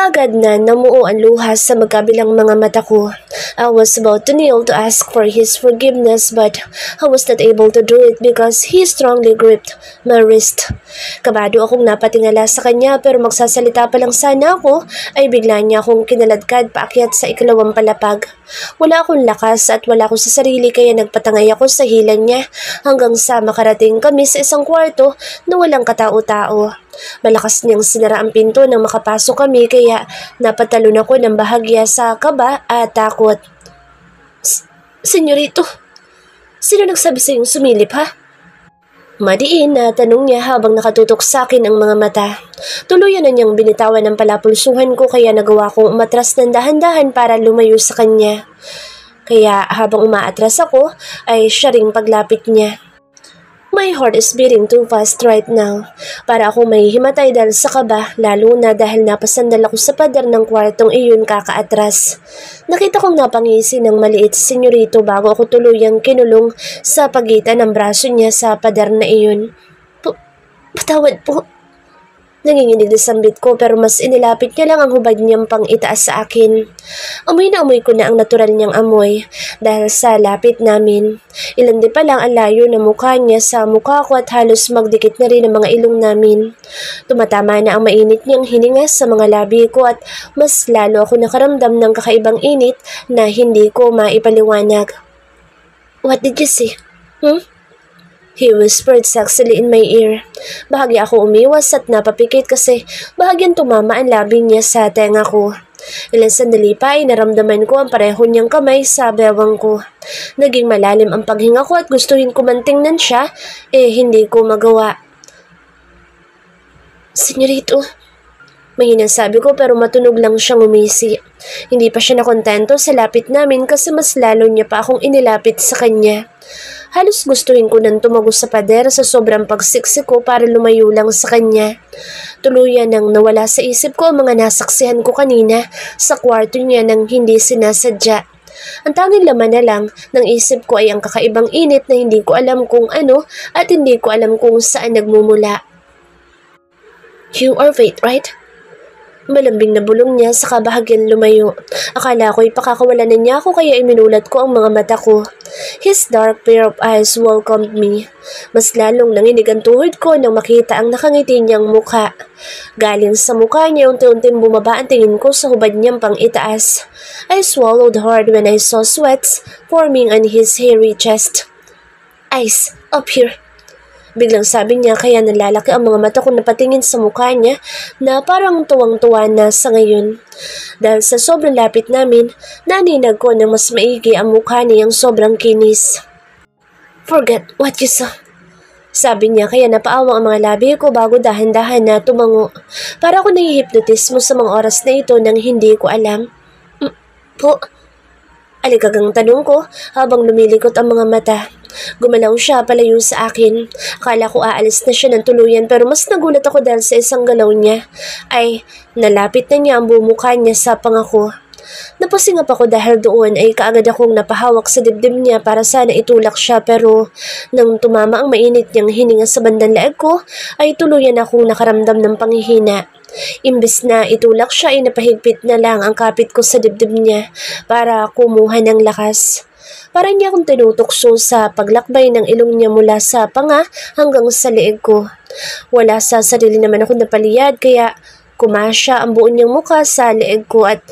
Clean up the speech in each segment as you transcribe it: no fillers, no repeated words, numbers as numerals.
Agad na namuo ang luha sa magkabilang mga mata ko. I was about to kneel to ask for his forgiveness but I was not able to do it because he strongly gripped my wrist. Kabado akong napatingala sa kanya pero magsasalita pa lang sana ako ay bigla niya akong kinaladkad paakyat sa ikalawang palapag. Wala akong lakas at wala ako sa sarili kaya nagpatangay ako sa hilan niya hanggang sa makarating kami sa isang kwarto na walang katao-tao. Malakas niyang sinara ang pinto nang makapasok kami kaya napatalon ako ng bahagya sa kaba at takot. Senyorito, sino nagsabi sa iyong sumilip ha? Madiin na tanong niya habang nakatutok sa akin ang mga mata. Tuluyan na niyang binitawan ng palapulsuhan ko kaya nagawa kong umatras ng dahan-dahan para lumayo sa kanya. Kaya habang umaatras ako ay siya ring paglapit niya. My heart is beating too fast right now. Para ako may himatay dahil sa kaba, lalo na dahil napasandal ako sa pader ng kwartong iyon kakaatras. Nakita kong napangisi ng maliit si senyorito bago ako tuluyang kinulong sa pagitan ng braso niya sa pader na iyon. Patawad po. Nanginginig na sambit ko pero mas inilapit niya lang ang hubad niyang pang itaas sa akin. Amoy na amoy ko na ang natural niyang amoy dahil sa lapit namin. Ilandi pa lang ang layo na mukha niya sa mukha ko at halos magdikit na rin ang mga ilong namin. Tumatama na ang mainit niyang hininga sa mga labi ko at mas lalo ako nakaramdam ng kakaibang init na hindi ko maipaliwanag. What did you see? He whispered sexily in my ear. Bahagya ako umiwas at napapikit kasi bahagyang tumama ang labi niya sa tenga ko. Ilang sandali pa ay naramdaman ko ang pareho niyang kamay sa bewang ko. Naging malalim ang paghinga ko at gustuhin ko mantingnan siya, hindi ko magawa. Senyorito, mahinang sabi ko pero matunog lang siyang umisi. Hindi pa siya nakontento sa lapit namin kasi mas lalo niya pa akong inilapit sa kanya. Halos gustuhin ko nang tumagos sa pader sa sobrang pagsiksik ko para lumayo lang sa kanya. Tuluyan nang nawala sa isip ko ang mga nasaksihan ko kanina sa kwarto niya nang hindi sinasadya. Ang tanging laman na lang ng isip ko ay ang kakaibang init na hindi ko alam kung ano at hindi ko alam kung saan nagmumula. You are Faith, right? Malambing na bulong niya sa kabahagyan lumayo. Akala ko'y pakakawalan na niya ako kaya iminulat ko ang mga mata ko. His dark pair of eyes welcomed me. Mas lalong nanginig ang tuhod ko nang makita ang nakangiti niyang mukha. Galing sa mukha niya unti-unting bumaba ang tingin ko sa hubad niyang pang itaas. I swallowed hard when I saw sweats forming on his hairy chest. Eyes, up here. Biglang sabi niya kaya nalalaki ang mga mata ko na patingin sa mukha niya na parang tuwang-tuwa na sa ngayon. Dahil sa sobrang lapit namin, naninag ko na mas maigi ang mukha niyang sobrang kinis. Forget what you saw. Sabi niya kaya napaawang ang mga labi ko bago dahan-dahan na tumango. Para ako nahihipnotismo sa mga oras na ito nang hindi ko alam. Po, aligagang tanong ko habang lumilikot ang mga mata. Gumalaw siya palayo sa akin. Akala ko aalis na siya ng tuluyan pero mas nagulat ako dahil sa isang galaw niya ay nalapit na niya ang bumukha niya sa pangako. Napasingap ako dahil doon ay kaagad akong napahawak sa dibdib niya para sana itulak siya pero nang tumama ang mainit niyang hininga sa bandang leeg ko ay tuluyan akong nakaramdam ng panghihina. Imbes na itulak siya ay napahigpit na lang ang kapit ko sa dibdib niya para kumuha ng lakas. Para niya akong tinutokso sa paglakbay ng ilong niya mula sa panga hanggang sa leeg ko. Wala sa sarili naman ako napaliyad kaya kumasya ang buo niyang mukha sa leeg ko at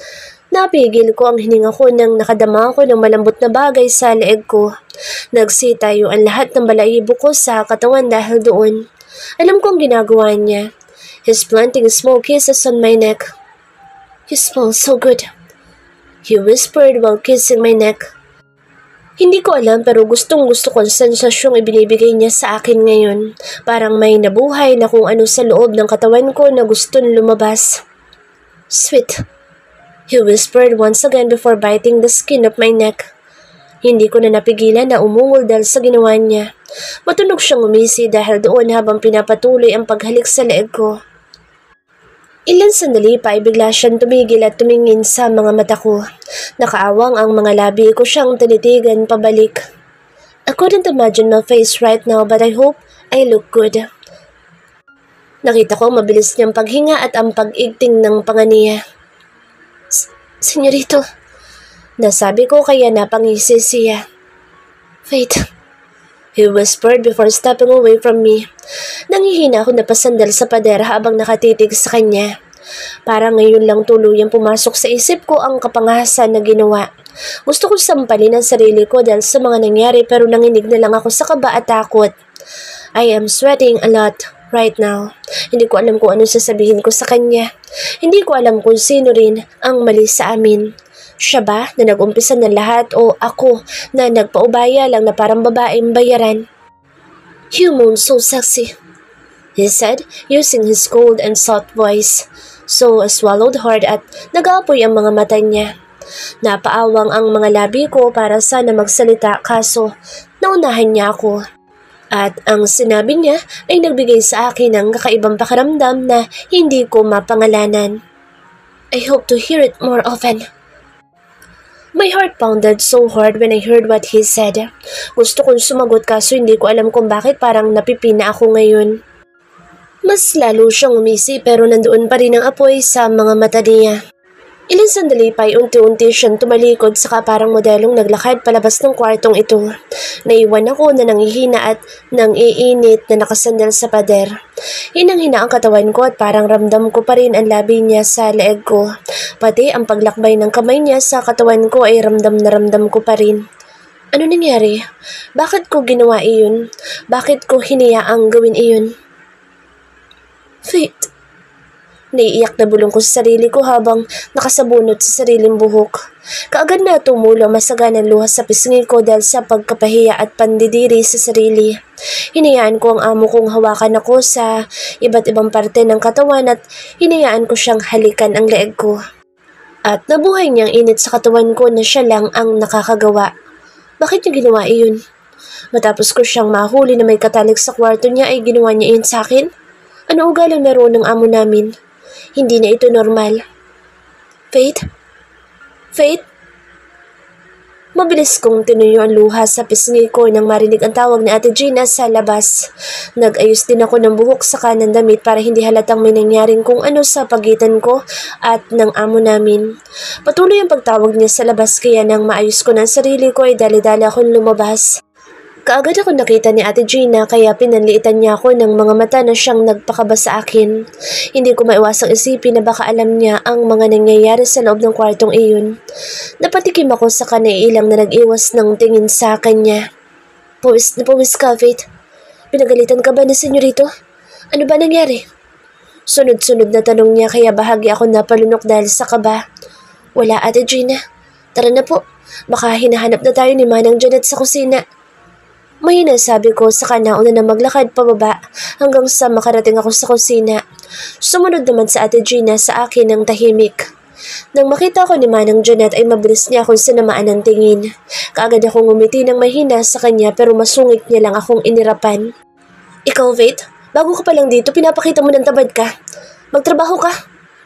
napigil ko ang hininga ko nang nakadama ko ng malambot na bagay sa leeg ko. Nagsitayo ang lahat ng balahibo ko sa katawan dahil doon. Alam ko ang ginagawa niya. He's planting small kisses on my neck. You smell so good, he whispered while kissing my neck. Hindi ko alam pero gustong-gusto ko ang sensasyong ibinibigay niya sa akin ngayon. Parang may nabuhay na kung ano sa loob ng katawan ko na gustong lumabas. Sweet, he whispered once again before biting the skin of my neck. Hindi ko na napigilan na umungol dahil sa ginawa niya. Matunog siyang umisi dahil doon habang pinapatuloy ang paghalik sa leeg ko. Ilan sandali pa ay bigla siyang tumigil at tumingin sa mga mata ko. Nakaawang ang mga labi ko siyang tinitigan pabalik. I couldn't imagine my face right now but I hope I look good. Nakita ko mabilis niyang paghinga at ang pag-igting ng panga niya. Senyorito, nasabi ko kaya napangisi siya. Faith, he whispered before stepping away from me. Nangihina ako na pasandal sa pader habang nakatitig sa kanya. Parang ngayon lang tuluyang pumasok sa isip ko ang kapangahasan na ginawa. Gusto ko sampalin ang sarili ko dahil sa mga nangyari pero nanginig na lang ako sa kaba at takot. I am sweating a lot right now. Hindi ko alam kung ano sasabihin ko sa kanya. Hindi ko alam kung sino rin ang mali sa amin. Siya ba na nag-umpisa ng lahat o ako na nagpaubaya lang na parang babaeng bayaran? "You moan so sexy," he said using his cold and soft voice. So I swallowed hard at nag-aapoy ang mga mata niya. Napaawang ang mga labi ko para sana magsalita kaso naunahan niya ako. At ang sinabi niya ay nagbigay sa akin ng kakaibang pakiramdam na hindi ko mapangalanan. "I hope to hear it more often." My heart pounded so hard when I heard what he said. Gusto kong sumagot kaso hindi ko alam kung bakit parang napipina ako ngayon. Mas lalo siyang umisi pero nandoon pa rin ang apoy sa mga mata niya. Ilang sandali pa ay unti-unti siyang tumalikod saka parang modelong naglakad palabas ng kwartong ito. Naiwan ako na nangihina at nangiinit na nakasandal sa pader. Hinang-hina ang katawan ko at parang ramdam ko pa rin ang labi niya sa leeg ko. Pati ang paglakbay ng kamay niya sa katawan ko ay ramdam na ramdam ko pa rin. Ano nangyari? Bakit ko ginawa iyon? Bakit ko hinayaang gawin iyon? Faith. Naiiyak na bulong ko sa sarili ko habang nakasabunot sa sariling buhok. Kaagad na tumulo masaganang luha sa pisngi ko dahil sa pagkapahiya at pandidiri sa sarili. Hinayaan ko ang amo kong hawakan ako sa iba't ibang parte ng katawan at hinayaan ko siyang halikan ang leeg ko. At nabuhay niyang init sa katawan ko na siya lang ang nakakagawa. Bakit niya ginawa iyon? Matapos ko siyang mahuli na may katalik sa kwarto niya ay ginawa niya iyon sa akin? Ano ugalang naroon ng amo namin? Hindi na ito normal. Faith? Faith? Mabilis kong tinuyo ang luha sa pisngi ko nang marinig ang tawag ni Ate Gina sa labas. Nag-ayos din ako ng buhok sa kanang damit para hindi halatang may nangyaring kung ano sa pagitan ko at ng amo namin. Patuloy ang pagtawag niya sa labas kaya nang maayos ko ng sarili ko ay dali-dali akong lumabas. Kaagad ako nakita ni Ate Gina kaya pinanliitan niya ako ng mga mata na siyang nagpakaba sa akin. Hindi ko maiwasang isipin na baka alam niya ang mga nangyayari sa loob ng kwartong iyon. Napatikim ako sa kanailang na nag-iwas ng tingin sa kanya. Pawis na pawis ka, Faith. Pinagalitan ka ba ni senyorito? Ano ba nangyari? Sunod-sunod na tanong niya kaya bahagi ako napalunok dahil sa kaba. Wala, Ate Gina. Tara na po. Baka hinahanap na tayo ni Manang Janet sa kusina. May nasabi ko sa kanya una na maglakad pababa hanggang sa makarating ako sa kusina. Sumunod naman sa Ate Gina sa akin ng tahimik. Nang makita ko ni Manang Janet ay mabilis niya akong sinamaan ng tingin. Kaagad akong ngumiti ng mahina sa kanya pero masungit niya lang akong inirapan. Ikaw, Faith, bago ka pa lang dito pinapakita mo ng tabad ka. Magtrabaho ka.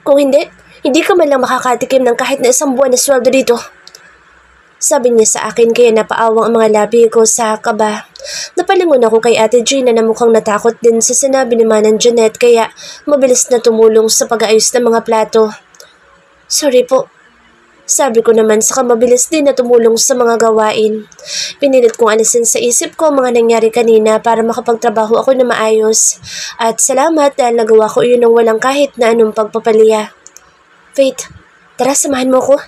Kung hindi, hindi ka man lang makakatikim ng kahit na 1 buwan na sweldo dito. Sabi niya sa akin kaya napaawang ang mga labi ko sa kaba. Napalingon ako kay Ate Gina na mukhang natakot din sa sinabi ni Manang Janet kaya mabilis na tumulong sa pag-aayos ng mga plato. Sorry po. Sabi ko naman saka mabilis din na tumulong sa mga gawain. Pinilit kong alisin sa isip ko ang mga nangyari kanina para makapagtrabaho ako na maayos. At salamat dahil nagawa ko iyon ng walang kahit na anong pagpapaliya. Faith, tara samahan mo ko.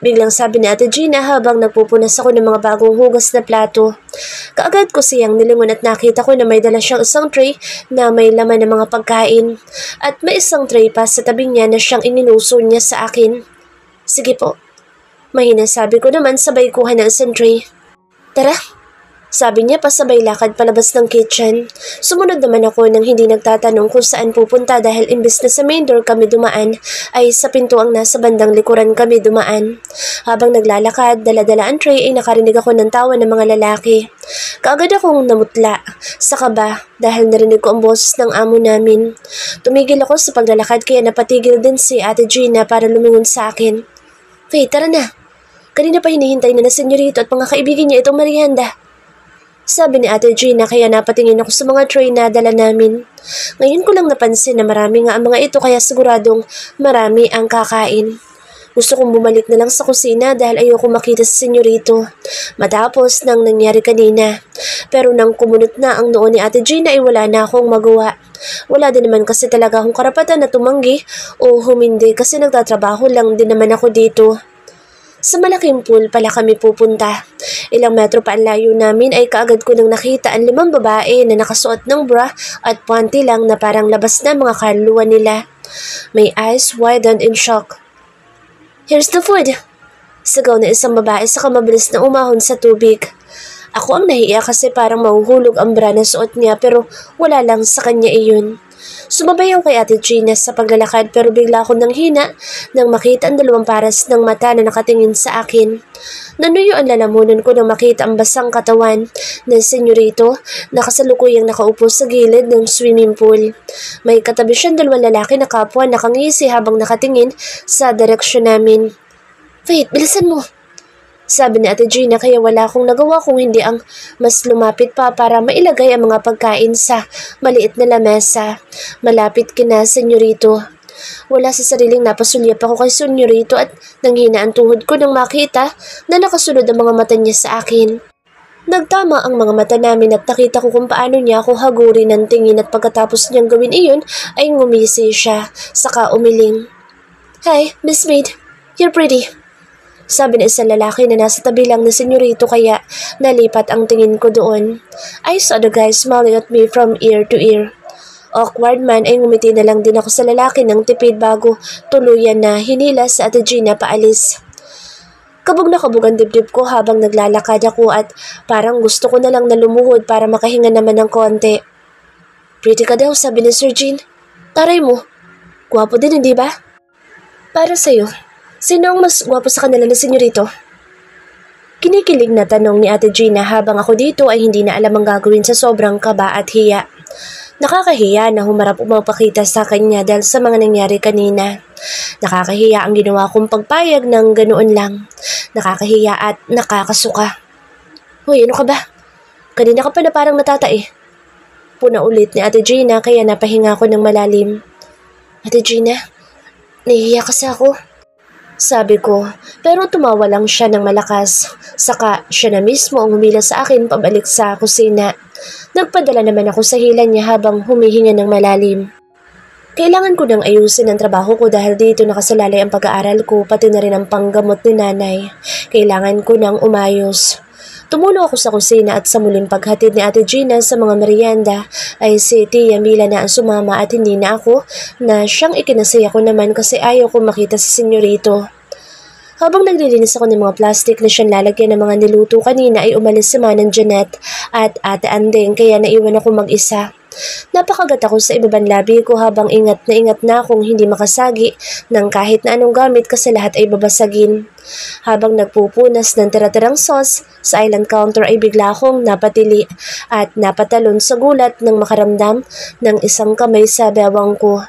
Biglang sabi ni Ate Gina habang nagpupunas ako ng mga bagong hugas na plato. Kaagad ko siyang nilingon at nakita ko na may dala siyang isang tray na may laman ng mga pagkain. At may isang tray pa sa tabi niya na siyang ininuso niya sa akin. Sige po. Mahina sabi ko naman sabay kuha ng isang tray. Tara. Sabi niya pasabay lakad palabas ng kitchen. Sumunod naman ako nang hindi nagtatanong kung saan pupunta dahil imbes na sa main door kami dumaan ay sa pinto ang nasa bandang likuran kami dumaan. Habang naglalakad, dala-dala ang tray ay nakarinig ako ng tawa ng mga lalaki. Kaagad akong namutla sa kaba dahil narinig ko ang boses ng amo namin. Tumigil ako sa paglalakad kaya napatigil din si Ate Gina para lumingon sa akin. Faith, tara na. Kanina pa hinihintay na senyorito at mga kaibigan niya itong merienda. Sabi ni Ate Gina kaya napatingin ako sa mga tray na dala namin. Ngayon ko lang napansin na marami nga ang mga ito kaya siguradong marami ang kakain. Gusto kong bumalik na lang sa kusina dahil ayoko makita si Senyorito matapos nang nangyari kanina. Pero nang kumunot na ang noo ni Ate Gina ay wala na akong magawa. Wala din naman kasi talaga akong karapatan na tumanggi o humindi kasi nagtatrabaho lang din naman ako dito. Sa malaking pool pala kami pupunta. Ilang metro pa ang layo namin ay kaagad ko nang nakita ang 5 babae na nakasuot ng bra at panty lang na parang labas na mga kaluluwa nila. My eyes widened in shock. "Here's the food!" Sigaw na isang babae sa mabilis na umahon sa tubig. Ako ang nahiya kasi parang mahuhulog ang bra na suot niya pero wala lang sa kanya iyon. Sumabay ako kay Ate Gina sa paglalakad pero bigla akong nanghina nang makita ang 2 paras ng mata na nakatingin sa akin. Nanuyo ang lalamunan ko nang makita ang basang katawan ng Senyorito na kasalukuyang nakaupo sa gilid ng swimming pool. May katabi siyang 2 lalaki na kapwa nakangisi habang nakatingin sa direksyon namin. "Wait, bilisan mo!" Sabi ni Ate Gina kaya wala akong nagawa kung hindi ang mas lumapit pa para mailagay ang mga pagkain sa maliit na lamesa. Malapit kina Senyorito. Wala sa sariling napasulyap ako kay Senyorito at nanghina ang tuhod ko nang makita na nakasunod ang mga mata niya sa akin. Nagtama ang mga mata namin at nakita ko kung paano niya ako hagurin ng tingin at pagkatapos niyang gawin iyon ay ngumisi siya, saka umiling. "Hi, Miss Maid. You're pretty." Sabi ng isang lalaki na nasa tabi lang na Senyorito kaya nalipat ang tingin ko doon. I saw the guy smiling at me from ear to ear. Awkward man ay ngumiti na lang din ako sa lalaki ng tipid bago tuluyan na hinila sa Ate Gina paalis. Kabog na kabog ang dibdib ko habang naglalakad ako at parang gusto ko na lang na lumuhod para makahinga naman ng konti. "Pretty ka daw," sabi ni Sir Jean. "Taray mo. Gwapo din, hindi ba?" "Para sa'yo, sino ang mas gwapo sa kanila na Senyorito?" Kinikilig na tanong ni Ate Gina habang ako dito ay hindi na alam ang gagawin sa sobrang kaba at hiya. Nakakahiya na humarap umapakita sa kanya dahil sa mga nangyari kanina. Nakakahiya ang ginawa kong pagpayag ng ganoon lang. Nakakahiya at nakakasuka. "Hoy, ano ka ba? Kanina ka pa na parang natatae." Puna ulit ni Ate Gina kaya napahinga ko ng malalim. "Ate Gina, nahihiya kasi ako," sabi ko, pero tumawa lang siya ng malakas. Saka siya na mismo ang humila sa akin pabalik sa kusina. Nagpadala naman ako sa hila niya habang humihinga ng malalim. Kailangan ko nang ayusin ang trabaho ko dahil dito nakasalalay ang pag-aaral ko pati na rin ang panggamot ni nanay. Kailangan ko nang umayos. Tumulo ako sa kusina at sa muling paghatid ni Ate Gina sa mga merienda ay si Tia Mila na ang sumama at hindi na ako na siyang ikinasaya ko naman kasi ayaw ko makita si Senyorito. Habang naglilinis ako ng mga plastic na siyang lalagyan ng mga niluto kanina ay umalis si Manang Janet at Ate Andeng kaya naiwan ako mag-isa. Napakagat ako sa ibabang labi ko habang ingat na akong hindi makasagi ng kahit na anong gamit kasi lahat ay babasagin. Habang nagpupunas ng tira-tirang sauce sa island counter ay bigla akong napatili at napatalon sa gulat nang makaramdam ng isang kamay sa bewang ko.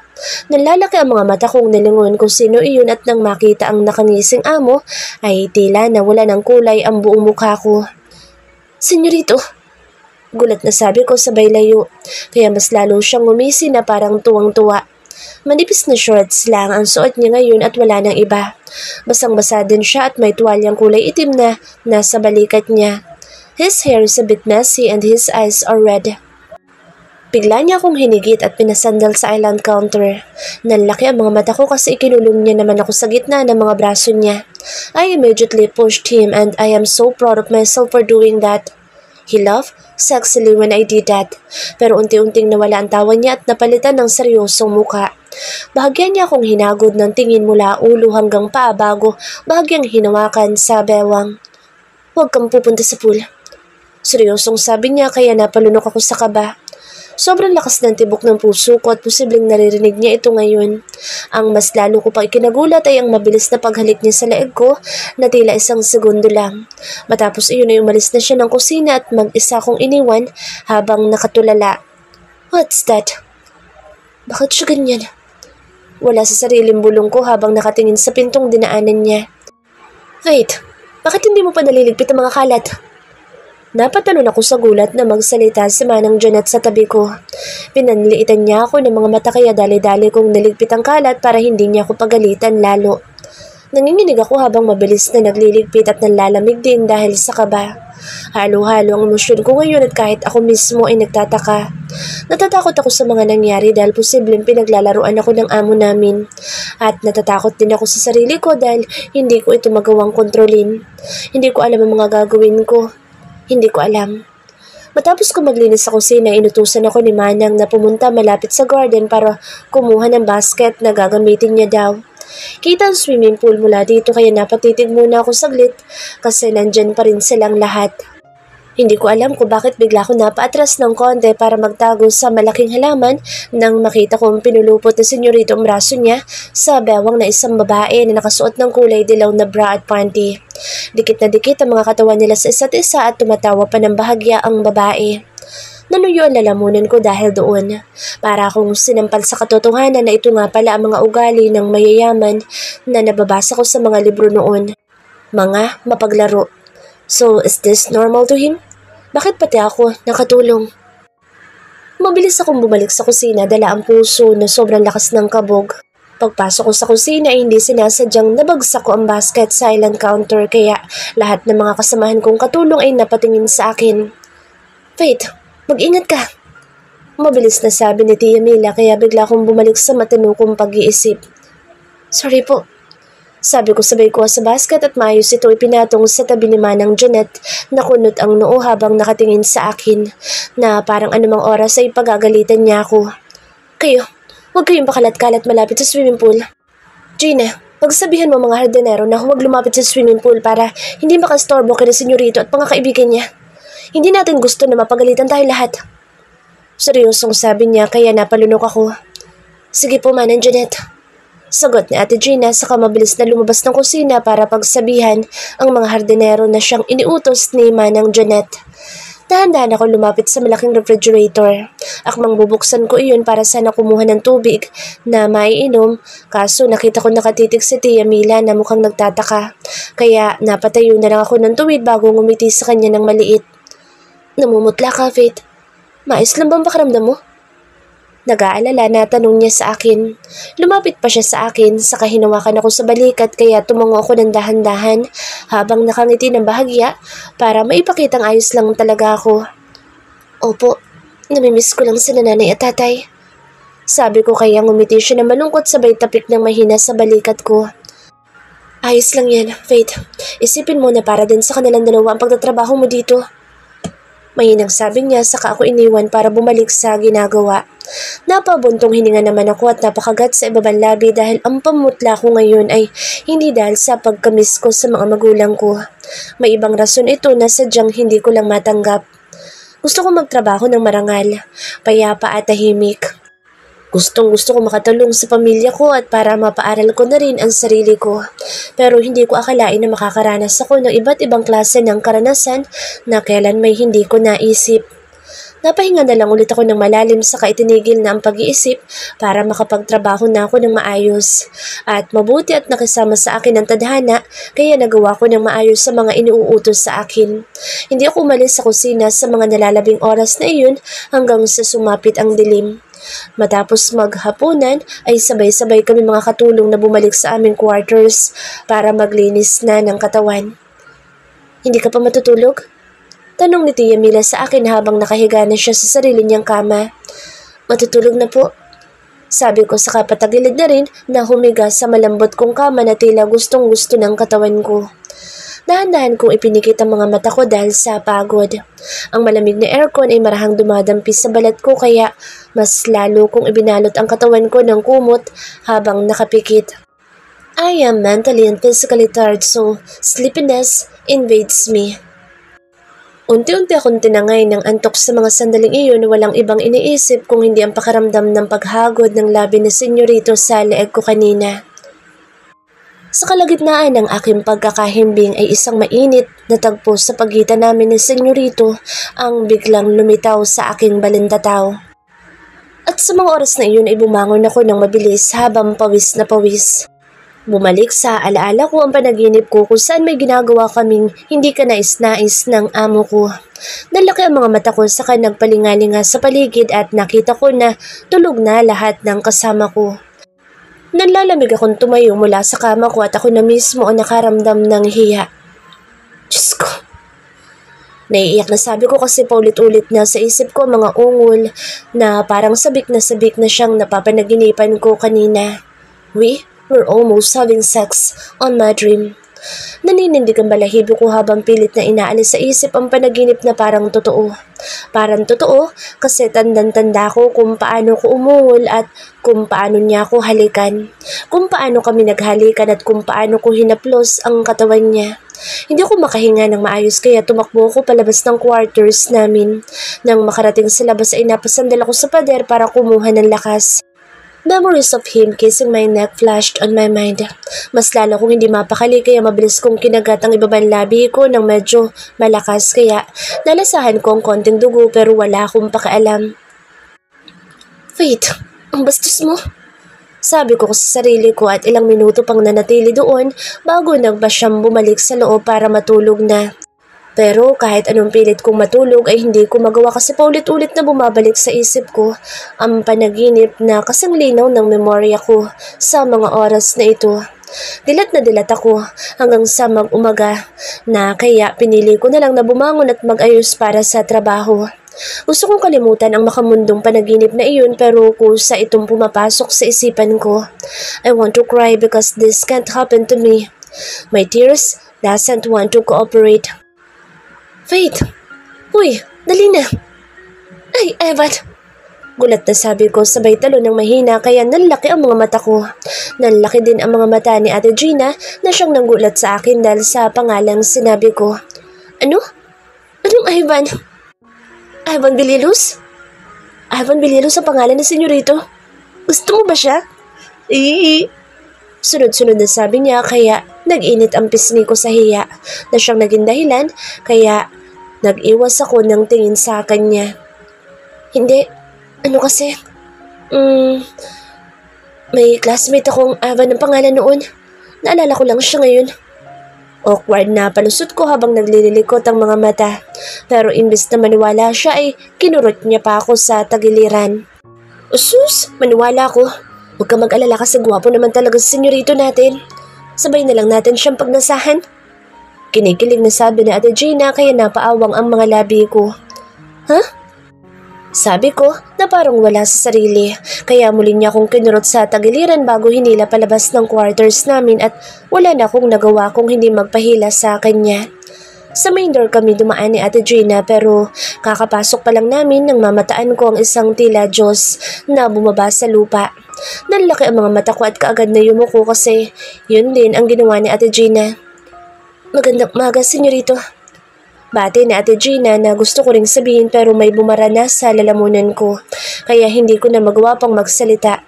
Nalalaki ang mga mata kong nilingon kung sino iyon at nang makita ang nakangising amo ay tila nawala ng kulay ang buong mukha ko. "Senyorito!" Gulat na sabi ko sabay layo, kaya mas lalo siyang ngumisi na parang tuwang-tuwa. Manipis na shorts lang ang suot niya ngayon at wala nang iba. Basang-basa din siya at may tuwalyang kulay itim na nasa balikat niya. His hair is a bit messy and his eyes are red. Bigla niya akong hinigit at pinasandal sa island counter. Nanlaki ang mga mata ko kasi ikinulong niya naman ako sa gitna ng mga braso niya. I immediately pushed him and I am so proud of myself for doing that. He laughed sexily when I did that, pero unti-unting nawala ang tawa niya at napalitan ng seryosong muka. Bahagyan niya akong hinagod ng tingin mula ulo hanggang paa bago bahagyang hinawakan sa bewang. "Huwag kang pupunta sa pool." Seryosong sabi niya kaya napalunok ako sa kaba. Sobrang lakas ng tibok ng puso ko at posibleng naririnig niya ito ngayon. Ang mas lalo ko pang ikinagulat ay ang mabilis na paghalik niya sa leeg ko na tila 1 segundo lang. Matapos iyon ay umalis na siya ng kusina at mag-isa kong iniwan habang nakatulala. "What's that?" "Bakit siya ganyan?" Wala sa sariling bulong ko habang nakatingin sa pintong dinaanan niya. "Wait, bakit hindi mo pa naliligpit ang mga kalat?" Napatalon ako sa gulat na magsalita si Manang Janet sa tabi ko. Pinanliitan niya ako ng mga mata kaya dali-dali kong naligpit ang kalat para hindi niya ako pagalitan lalo. Nanginginig ako habang mabilis na nagliligpit at nanlalamig din dahil sa kaba. Halo-halo ang emosyon ko ngayon at kahit ako mismo ay nagtataka. Natatakot ako sa mga nangyari dahil posibleng pinaglalaruan ako ng amo namin. At natatakot din ako sa sarili ko dahil hindi ko ito magawang kontrolin. Hindi ko alam ang mga gagawin ko. Hindi ko alam. Matapos ko maglinis sa kusina, inutusan ako ni Manang na pumunta malapit sa garden para kumuha ng basket na gagamitin niya daw. Kita ang swimming pool mula dito kaya napatitig muna ako saglit kasi nandyan pa rin silang lahat. Hindi ko alam kung bakit bigla ko napaatras ng konti para magtago sa malaking halaman nang makita kong pinulupot na senyorito ang braso niya sa bewang na isang babae na nakasuot ng kulay dilaw na bra at panty. Dikit na dikit ang mga katawan nila sa isa't isa at tumatawa pa ng bahagya ang babae. Nanuyo ang lalamunan ko dahil doon. Para akong sinampal sa katotohanan na ito nga pala ang mga ugali ng mayayaman na nababasa ko sa mga libro noon. Mga mapaglaro. So, is this normal to him? Bakit pati ako nakatulong? Mabilis akong bumalik sa kusina, dala ang puso na sobrang lakas ng kabog. Pagpasok ko sa kusina ay hindi sinasadyang nabagsak ko ang basket sa island counter kaya lahat ng mga kasamahan kong katulong ay napatingin sa akin. Faith, mag-ingat ka. Mabilis na sabi ni Tia Mila kaya bigla akong bumalik sa matino kong pag-iisip. Sorry po. Sabi ko sabay ko sa basket at maayos ito ipinatong sa tabi ni Manang Jeanette na kunot ang noo habang nakatingin sa akin na parang anumang oras ay pagagalitan niya ako. Kayo, huwag kayong pakalat-kalat malapit sa swimming pool. Gina, pagsabihan mo mga hardinero na huwag lumapit sa swimming pool para hindi makastorbo kina senyorito at mga kaibigan niya. Hindi natin gusto na mapagalitan tayo lahat. Seryosong sabi niya kaya napalunok ako. Sige po, Manang Jeanette. Sagot ni Ate Gina saka mabilis na lumabas ng kusina para pagsabihan ang mga hardinero na siyang iniutos ni Manang Jeanette. Dahan-dahan ako lumapit sa malaking refrigerator. Akmang bubuksan ko iyon para sana kumuha ng tubig na maiinom kaso nakita ko nakatitig si Tia Mila na mukhang nagtataka. Kaya napatayo na lang ako ng tuwid bago ngumiti sa kanya ng maliit. Namumutla ka, Faith. Mais lang bang pakiramdam mo? Nag-aalala na tanong niya sa akin. Lumapit pa siya sa akin, saka hinawakan ako sa balikat kaya tumango ako ng dahan-dahan habang nakangiti ng bahagya para maipakitang ayos lang talaga ako. Opo, namimiss ko lang sa nanay at tatay. Sabi ko kaya ngumiti siya na malungkot sabay tapik ng mahina sa balikat ko. Ayos lang yan, Faith. Isipin mo na para din sa kanilang dalawa ang pagtatrabaho mo dito. Mahinang sabi niya saka ako iniwan para bumalik sa ginagawa. Napabuntong hininga naman ako at napakagat sa ibabang labi dahil ang pamutla ko ngayon ay hindi dahil sa pagkamis ko sa mga magulang ko. May ibang rason ito na sadyang hindi ko lang matanggap. Gusto ko magtrabaho ng marangal, payapa at tahimik. Gustong-gusto ko makatulong sa pamilya ko at para mapaaral ko na rin ang sarili ko. Pero hindi ko akalain na makakaranas ako ng iba't ibang klase ng karanasan na kailan may hindi ko naisip. Napahinga na lang ulit ako ng malalim saka itinigil na ang pag-iisip para makapagtrabaho na ako ng maayos. At mabuti at nakisama sa akin ang tadhana kaya nagawa ko ng maayos sa mga iniuutos sa akin. Hindi ako umalis sa kusina sa mga nalalabing oras na iyon hanggang sa sumapit ang dilim. Matapos maghapunan ay sabay-sabay kami mga katulong na bumalik sa aming quarters para maglinis na ng katawan. Hindi ka pa matutulog? Tanong ni Tia Mila sa akin habang nakahiga na siya sa sarili niyang kama. Matutulog na po. Sabi ko sa kapatagilid na rin na humiga sa malambot kong kama na tila gustong-gusto ng katawan ko. Dahan-dahan kong ipinikit ang mga mata ko dahil sa pagod. Ang malamig na aircon ay marahang dumadampi sa balat ko kaya mas lalo kong ibinalot ang katawan ko ng kumot habang nakapikit. I am mentally and physically tired so sleepiness invades me. Unti-unti akong tinangay ng antok sa mga sandaling iyon na walang ibang iniisip kung hindi ang pakiramdam ng paghagod ng labi ni senyorito sa leeg ko kanina. Sa kalagitnaan ng aking pagkakahimbing ay isang mainit na tagpo sa pagitan namin ni senyorito ang biglang lumitaw sa aking balintataw. At sa mga oras na iyon ay bumangon ako ng mabilis habang pawis na pawis. Bumalik sa alaala ko ang panaginip ko kung saan may ginagawa kaming hindi kanais-nais ng amo ko. Nalaki ang mga mata ko saka nagpalingalinga sa paligid at nakita ko na tulog na lahat ng kasama ko. Nanlalamig akong tumayo mula sa kama ko at ako na mismo ang nakaramdam ng hiya. Diyos ko. Naiiyak na sabi ko kasi paulit-ulit na sa isip ko mga ungol na parang sabik na siyang napapanaginipan ko kanina. We were almost having sex on my dream. Naninindig ang balahibo ko habang pilit na inaalis sa isip ang panaginip na parang totoo. Parang totoo kasi tandang-tanda ko kung paano ko umungol at kung paano niya ako halikan. Kung paano kami naghalikan at kung paano ko hinaplos ang katawan niya. Hindi ako makahinga ng maayos kaya tumakbo ko palabas ng quarters namin. Nang makarating sa labas ay napasandal ako sa pader para kumuha ng lakas. Memories of him kissing my neck flashed on my mind. Mas lalo kong hindi mapakali kaya mabilis kong kinagat ang ibabang labi ko ng medyo malakas kaya nalasahan ko ang konting dugo pero wala akong pakialam. Wait, ang bastos mo? Sabi ko sa sarili ko at ilang minuto pang nanatili doon bago nagba siyang bumalik sa loob para matulog na. Pero kahit anong pilit kong matulog ay hindi ko magawa kasi paulit-ulit na bumabalik sa isip ko ang panaginip na kasing linaw ng memorya ko sa mga oras na ito. Dilat na dilat ako hanggang sa mag-umaga na kaya pinili ko na lang na bumangon at mag-ayos para sa trabaho. Gusto kong kalimutan ang makamundong panaginip na iyon pero kusa itong pumapasok sa isipan ko. I want to cry because this can't happen to me. My tears doesn't want to cooperate. Wait! Uy! Dali na! Ay, Evan! Gulat na sabi ko sabay talo ng mahina kaya nanlaki ang mga mata ko. Nanlaki din ang mga mata ni Ate Gina na siyang nanggulat sa akin dahil sa pangalang sinabi ko. Ano? Anong Ivan? Ivan Bililos? Ivan Bililos ang pangalan ng senyorito? Gusto mo ba siya? Sunod-sunod na sabi niya kaya nag-init ang pisngi ko sa hiya na siyang naging dahilan kaya nag-iwas ako ng tingin sa kanya. Hindi, ano kasi? May classmate akong Ava ng pangalan noon. Naalala ko lang siya ngayon. Awkward na palusot ko habang naglililikot ang mga mata. Pero imbes na maniwala siya ay kinurot niya pa ako sa tagiliran. Usus, maniwala ko. Huwag ka mag-alala kasi gwapo naman talaga sa senyorito natin. Sabay na lang natin siyang pagnasahan. Kinikilig na sabi ni Ate Gina kaya napaawang ang mga labi ko. Huh? Sabi ko na parang wala sa sarili kaya muli niya akong kinurot sa tagiliran bago hinila palabas ng quarters namin at wala na akong nagawa kung hindi magpahila sa kanya. Sa main door kami dumaan ni Ate Gina pero kakapasok pa lang namin nang mamataan ko ang isang tila Diyos na bumaba sa lupa. Nanlaki ang mga mata ko at kaagad na yumuko kasi yun din ang ginawa ni Ate Gina. Magandang umaga, senyorito. Bati ni Ate Gina na gusto ko ring sabihin pero may bumara na sa lalamunan ko kaya hindi ko na magawa pang magsalita.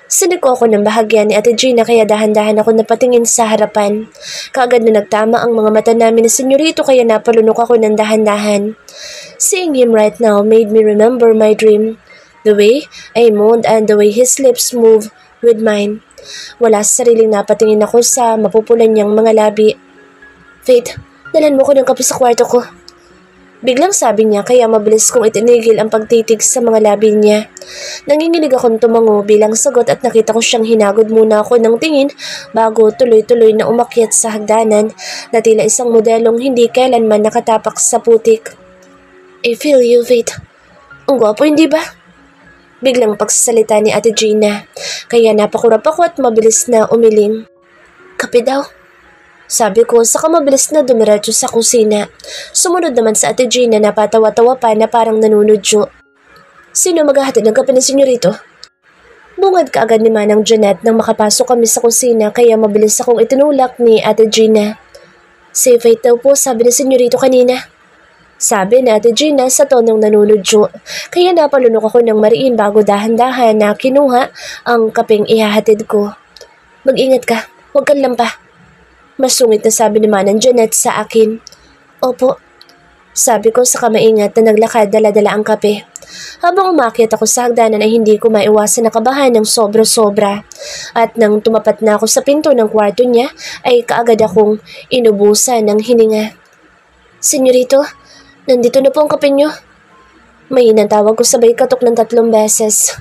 Siniko ako ng bahagya ni Ate Gina kaya dahan-dahan ako napatingin sa harapan. Kaagad na nagtama ang mga mata namin ni senyorito kaya napalunok ako ng dahan-dahan. Seeing him right now made me remember my dream. The way I moaned and the way his lips moved with mine. Wala sa sariling napatingin ako sa mapupulan niyang mga labi. Faith, dalan mo ko ng kape sa kwarto ko. Biglang sabi niya kaya mabilis kong itinigil ang pagtitig sa mga labi niya. Nanginginig akong tumango bilang sagot at nakita ko siyang hinagod muna ako ng tingin bago tuloy-tuloy na umakyat sa hagdanan na tila isang modelong hindi kailanman nakatapak sa putik. I feel you, Faith. Ang gwapo, hindi ba? Biglang pagsasalita ni Ate Gina kaya napakurap ako at mabilis na umiling. Kape daw. Sabi ko saka mabilis na dumiretso sa kusina. Sumunod naman sa Ate Gina na patawa-tawa pa na parang nanunudyo. Sino maghahatid ng kape ng senyorito? Bungad kaagad ni Manang Janet nang makapasok kami sa kusina kaya mabilis akong itinulak ni Ate Gina. Si Faith daw po sabi ni senyorito kanina. Sabi ni Ate Gina sa tonong nanunudyo kaya napalunok ako ng mariin bago dahan-dahan na kinuha ang kapeng ihahatid ko. Mag-ingat ka, huwag kang lampa. Masungit na sabi ni Manang Janet sa akin. Opo. Sabi ko sa kamaingat na naglakad dala-dala ang kape. Habang umakyat ako sa hagdanan ay hindi ko maiwasan na kabahan ng sobra-sobra. At nang tumapat na ako sa pinto ng kwarto niya ay kaagad akong inubusan ng hininga. Senyorito, nandito na po ang kape niyo. May inantawag ko sabay katok ng 3 beses.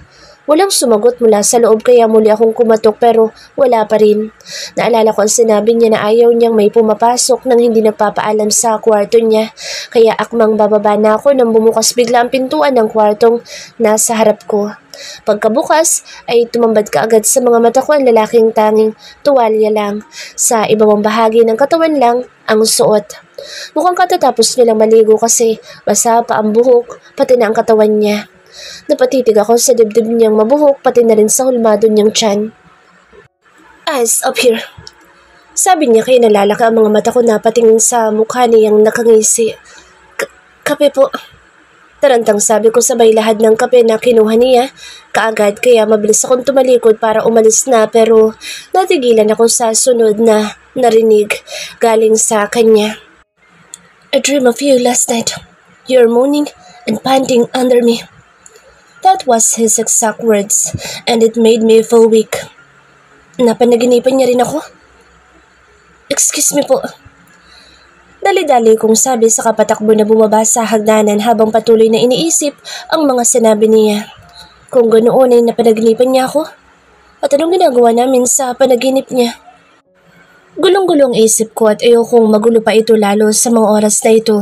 Walang sumagot mula sa loob kaya muli akong kumatok pero wala pa rin. Naalala ko ang sinabi niya na ayaw niyang may pumapasok nang hindi nagpapaalam sa kwarto niya. Kaya akmang bababa na ako nang bumukas bigla ang pintuan ng kwartong nasa harap ko. Pagkabukas ay tumambad kaagad sa mga mata ko ang lalaking tanging tuwalya lang. Sa ibang bahagi ng katawan lang ang suot. Mukhang katatapos nilang maligo kasi basa pa ang buhok pati na ang katawan niya. Napatitig ako sa dibdib niyang mabuhok pati na rin sa hulmado niyang tiyan. "Eyes up here," sabi niya kaya nalalaka ang mga mata ko na patingin sa mukha niyang nakangisi. Kape po." Tarantang sabi ko sabay lahad ng kape na kinuha niya kaagad kaya mabilis akong tumalikod para umalis na pero natigilan ako sa sunod na narinig galing sa kanya. "I dreamed of you last night. You're moaning and panting under me." That was his exact words, and it made me feel weak. Napanaginipan niya rin ako? "Excuse me po." Dali-dali kong sabi sa kapatakbo na bumaba sa hagdanan habang patuloy na iniisip ang mga sinabi niya. Kung ganoon ay napanaginipan niya ako? At anong ginagawa namin sa panaginip niya? Gulong-gulong isip ko at ayokong magulo pa ito lalo sa mga oras na ito.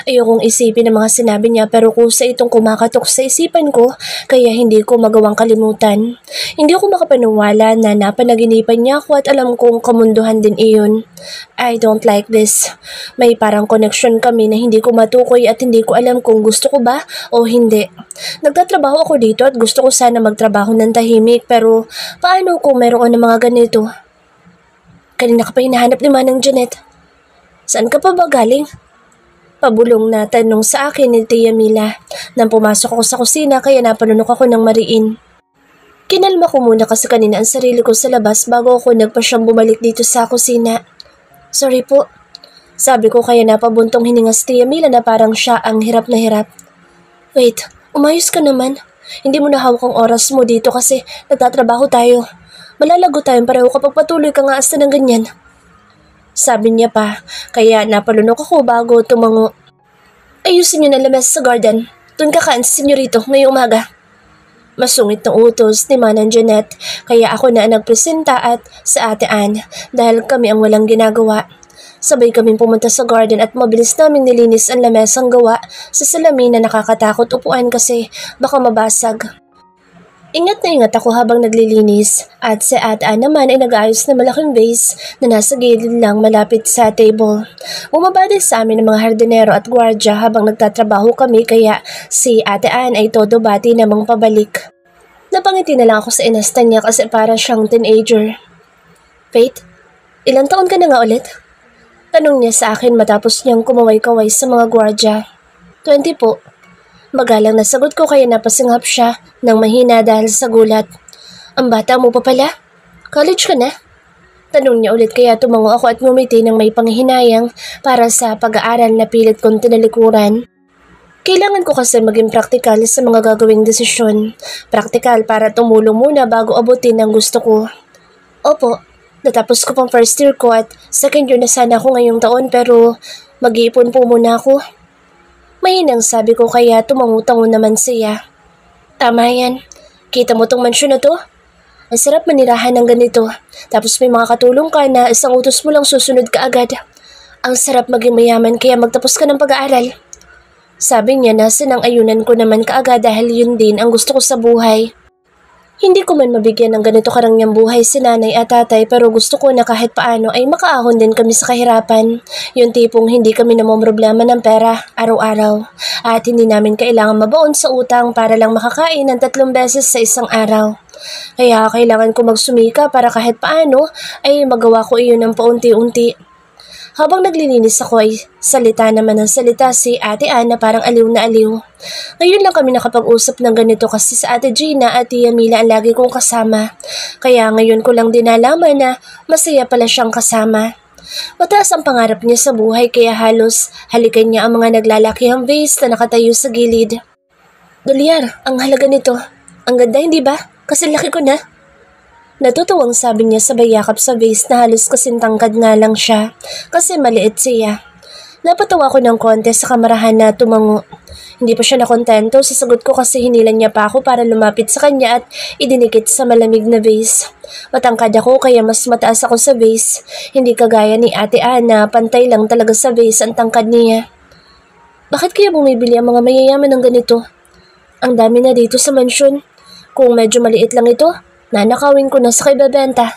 Ayokong isipin ang mga sinabi niya pero kusa itong kumakatok sa isipan ko kaya hindi ko magawang kalimutan. Hindi ako makapaniwala na napanaginipan niya ako at alam kong kamunduhan din iyon. I don't like this. May parang connection kami na hindi ko matukoy at hindi ko alam kung gusto ko ba o hindi. Nagtatrabaho ako dito at gusto ko sana magtrabaho ng tahimik pero paano kung meron ng mga ganito? Kanina ka pa hinahanap ni Manang Janet. Saan ka pa ba galing? Pabulong na tanong sa akin ni Tia Mila. Nang pumasok ako sa kusina kaya napanunok ako ng mariin. Kinalma ko muna kasi kanina ang sarili ko sa labas bago ako nagpasyang bumalik dito sa kusina. Sorry po. Sabi ko kaya napabuntong hininga si Tia Mila na parang siya ang hirap na hirap. Wait, umayos ka naman. Hindi mo na hawak ang oras mo dito kasi nagtatrabaho tayo. Malalago tayong pareho kapag patuloy ka nga asta ng ganyan. Sabi niya pa, kaya napalunok ako bago tumango. Ayusin niyo na lamesa sa garden. Doon kakaan si senyorito ngayong umaga. Masungit na utos ni Manang Janet, kaya ako na ang nagpresenta at sa Ate Ann dahil kami ang walang ginagawa. Sabay kaming pumunta sa garden at mabilis naming nilinis ang lamesang gawa sa salamin na nakakatakot upuan kasi baka mabasag. Ingat na ingat ako habang naglilinis at si Ate Ann naman ay nag-aayos na malaking vase na nasa gilid lang malapit sa table. Bumaba din sa amin ng mga hardinero at gwardya habang nagtatrabaho kami kaya si Ate Ann ay todo bati namang pabalik. Napangiti na lang ako sa inasta niya kasi para siyang teenager. Faith, ilang taon ka na nga ulit? Tanong niya sa akin matapos niyang kumaway-kaway sa mga gwardya. 20 po. Magalang nasagot ko kaya napasinghap siya ng mahina dahil sa gulat. Ang bata mo pa pala? College ka na? Tanong niya ulit kaya tumango ako at ngumiti ng may panghihinayang para sa pag-aaral na pilit kong tinalikuran. Kailangan ko kasi maging praktikal sa mga gagawing desisyon. Praktikal para tumulong muna bago abutin ang gusto ko. Opo, natapos ko pang first year ko at second year na sana ako ngayong taon pero mag-iipon po muna ako. Mahinang sabi ko kaya tumangutango naman siya. Tama yan. Kita mo tong mansyon na to? Ang sarap manirahan ng ganito. Tapos may mga katulong ka na isang utos mo lang susunod ka agad. Ang sarap maging mayaman kaya magtapos ka ng pag-aaral. Sabi niya na sinang-ayunan ko naman kaagad dahil yun din ang gusto ko sa buhay. Hindi ko man mabigyan ng ganito karangyang buhay si nanay at tatay pero gusto ko na kahit paano ay makaahon din kami sa kahirapan. Yung tipong hindi kami namomroblema ng pera araw-araw at hindi namin kailangan mabaon sa utang para lang makakain ng 3 beses sa isang araw. Kaya kailangan ko magsumika para kahit paano ay magawa ko iyon ng paunti-unti. Habang naglilinis ako ay salita naman ng salita si Ate Ann na parang aliw na aliw. Ngayon lang kami nakapag-usap ng ganito kasi sa Ate Gina at Tia Mila ang lagi kong kasama. Kaya ngayon ko lang din nalaman na masaya pala siyang kasama. Mataas ang pangarap niya sa buhay kaya halos halikan niya ang mga naglalakihang vase na nakatayo sa gilid. Dolyar, ang halaga nito. Ang ganda hindi ba? Kasi laki ko na. Natutuwang sabi niya sabay yakap sa vase na halos kasing tangkad nga lang siya kasi maliit siya. Napatawa ko ng konti sa kamarahan na tumango. Hindi pa siya nakontento sa sagot ko kasi hinilan niya pa ako para lumapit sa kanya at idinikit sa malamig na vase. Matangkad ako kaya mas mataas ako sa vase. Hindi kagaya ni Ate Ana, pantay lang talaga sa vase ang tangkad niya. Bakit kaya bumibili ang mga mayayaman ng ganito? Ang dami na dito sa mansyon. Kung medyo maliit lang ito, nanakawin ko na sa kaibabenta.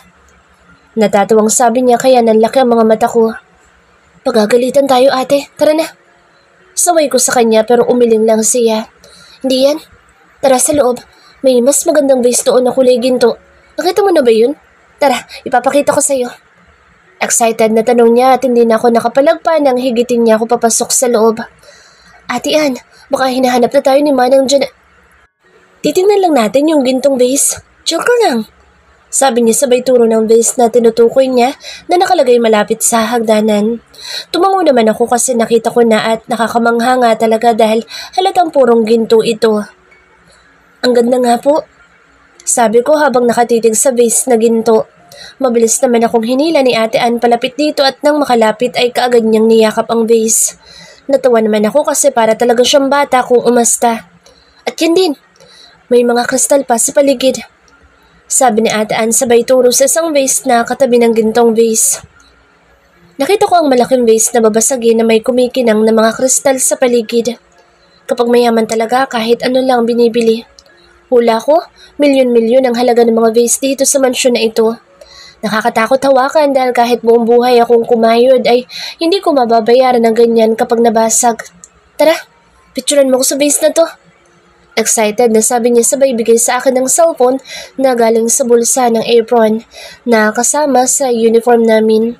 Natatawang sabi niya kaya nanlaki ang mga mata ko. Pagagalitan tayo ate, tara na. Saway ko sa kanya pero umiling lang siya. Hindi yan. Tara sa loob. May mas magandang vase doon na kulay ginto. Nakita mo na ba yun? Tara, ipapakita ko sa'yo. Excited na tanong niya at hindi na ako nakapalagpa nang higitin niya ako papasok sa loob. Ate Ann, baka hinahanap na tayo ni Manang dyan. Titingnan lang natin yung gintong vase. Joke lang. Sabi niya sabay turo ng vase na tinutukoy niya na nakalagay malapit sa hagdanan. Tumango naman ako kasi nakita ko na at nakakamangha nga talaga dahil halatang purong ginto ito. Ang ganda nga po. Sabi ko habang nakatitig sa vase na ginto. Mabilis naman akong hinila ni Ate Ann palapit dito at nang makalapit ay kaagad niyang niyakap ang vase. Natawa naman ako kasi para talaga siyang bata kung umasta. At yan din, may mga kristal pa sa paligid. Sabi ni Ate Ann sabay turo sa isang vase na katabi ng gintong vase. Nakita ko ang malaking vase na babasagin na may kumikinang na mga kristal sa paligid. Kapag mayaman talaga kahit ano lang binibili. Hula ko, milyon-milyon ang halaga ng mga vase dito sa mansyon na ito. Nakakatakot hawakan dahil kahit buong buhay akong kumayod ay hindi ko mababayaran ng ganyan kapag nabasag. Tara, picturean mo ko sa vase na to. Excited na sabi niya sabay bigay sa akin ng cellphone na galing sa bulsa ng apron na kasama sa uniform namin.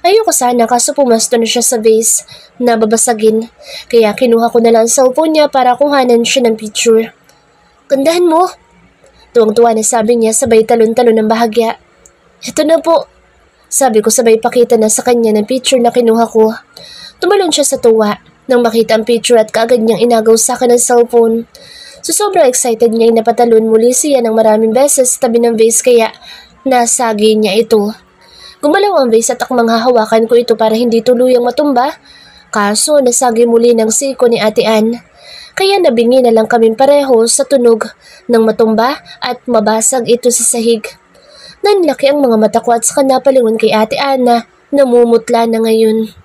Ayoko sana kaso pumasto na siya sa vase na babasagin kaya kinuha ko na lang ang cellphone niya para kuhanan siya ng picture. Gandahan mo! Tuwang-tuwa na sabi niya sabay talon-talon ng bahagya. Ito na po! Sabi ko sabay pakita na sa kanya ng picture na kinuha ko. Tumalon siya sa tuwa nang makita ang picture at kaagad niyang inagaw sa akin ng cellphone. So sobrang excited niya ay napatalon muli siya ng maraming beses tabi ng vase kaya nasagi niya ito. Gumalaw ang vase at akmang hahawakan ko ito para hindi tuluyang matumba. Kaso nasagi muli ng siko ni Ate Ann. Kaya nabingi na lang kaming pareho sa tunog ng matumba at mabasag ito sa sahig. Nanlaki ang mga mata ko at saka napalingon kay Ate Ann na namumutla na ngayon.